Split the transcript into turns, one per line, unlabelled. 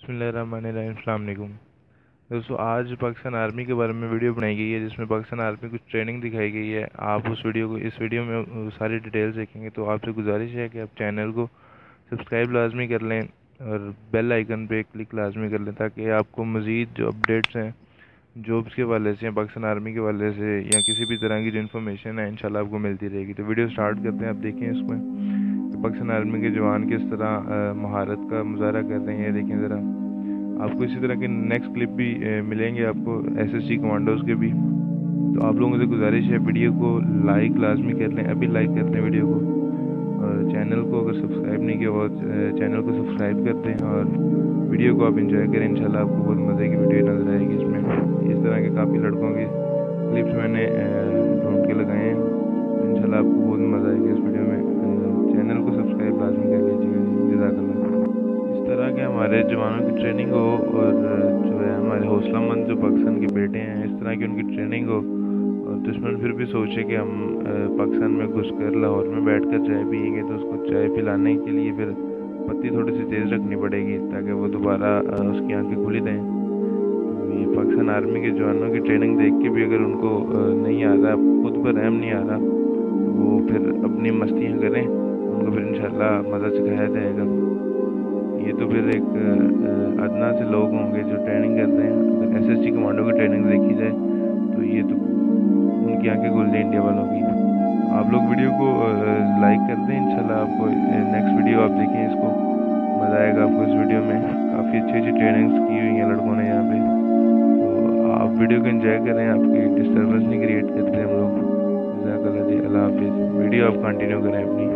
बिस्मिल्लाहिर्रहमानिर्रहीम। अस्सलाम वालेकुम दोस्तों, आज पाकिस्तान आर्मी के बारे में वीडियो बनाई गई है जिसमें पाकिस्तान आर्मी कुछ ट्रेनिंग दिखाई गई है। आप इस वीडियो में सारी डिटेल्स देखेंगे। तो आपसे गुजारिश है कि आप चैनल को सब्सक्राइब लाजमी कर लें और बेल आइकन पे क्लिक लाजमी कर लें ताकि आपको मज़ीद जो अपडेट्स हैं जॉब्स के हवाले से या पाकिस्तान आर्मी के हवाले से या किसी भी तरह की जो इन्फॉर्मेशन है इंशाल्लाह आपको मिलती रहेगी। तो वीडियो स्टार्ट करते हैं। आप देखें इसमें कि पाकिस्तान आर्मी के जवान किस तरह महारत का मुजाहरा कर रहे हैं। देखें ज़रा, आपको इसी तरह के नेक्स्ट क्लिप भी मिलेंगे आपको एसएसजी कमांडोज़ के भी। तो आप लोगों से गुजारिश है वीडियो को लाइक लाजमी कर लें, अभी लाइक कर लें वीडियो को, और चैनल को अगर सब्सक्राइब नहीं किया वो चैनल को सब्सक्राइब कर दें और वीडियो को आप इंजॉय करें। इंशाल्लाह आपको बहुत मज़े की वीडियो नज़र आएगी। इसमें इस तरह के काफ़ी लड़कों के क्लिप्स मैंने ढूंढ के लगाए हैं। तो इंशाल्लाह आपको बहुत मज़ा आएगा इस वीडियो में। चैनल को सब्सक्राइब लाजमी कर लीजिएगा जी, जज़ाकल्लाह। इस तरह के हमारे जवानों की ट्रेनिंग हो और जो है हमारे हौसलामंद जो पाकिस्तान के बेटे हैं इस तरह की उनकी ट्रेनिंग हो, और दुश्मन फिर भी सोचे कि हम पाकिस्तान में घुसकर लाहौर में बैठकर चाय पियेंगे तो उसको चाय पिलाने के लिए फिर पत्ती थोड़ी सी तेज़ रखनी पड़ेगी ताकि वो दोबारा उसकी आंखें खुली दें। तो ये पाकिस्तान आर्मी के जवानों की ट्रेनिंग देख के भी अगर उनको नहीं आ रहा, खुद पर रहम नहीं आ रहा, तो वो फिर अपनी मस्तियाँ करें, उनको फिर इंशाल्लाह मज़ा सिखाया जाएगा। ये तो फिर एक अदना से लोग होंगे जो ट्रेनिंग करते हैं। अगर एसएसजी कमांडो की ट्रेनिंग देखी जाए तो ये तो उनकी आंखें खुल जाए इंडिया वालों की। आप लोग वीडियो को लाइक कर दें। इंशाल्लाह आपको नेक्स्ट वीडियो आप देखें, इसको मज़ा आएगा आपको। इस वीडियो में काफ़ी अच्छी अच्छी ट्रेनिंग्स की हुई हैं लड़कों ने यहाँ पे। तो आप वीडियो को एंजॉय करें, आपकी डिस्टर्बेंस नहीं क्रिएट करते हम लोग। जज़ाकल्लाह जी, अल्लाह हाफिज़। वीडियो आप कंटिन्यू करें अपनी।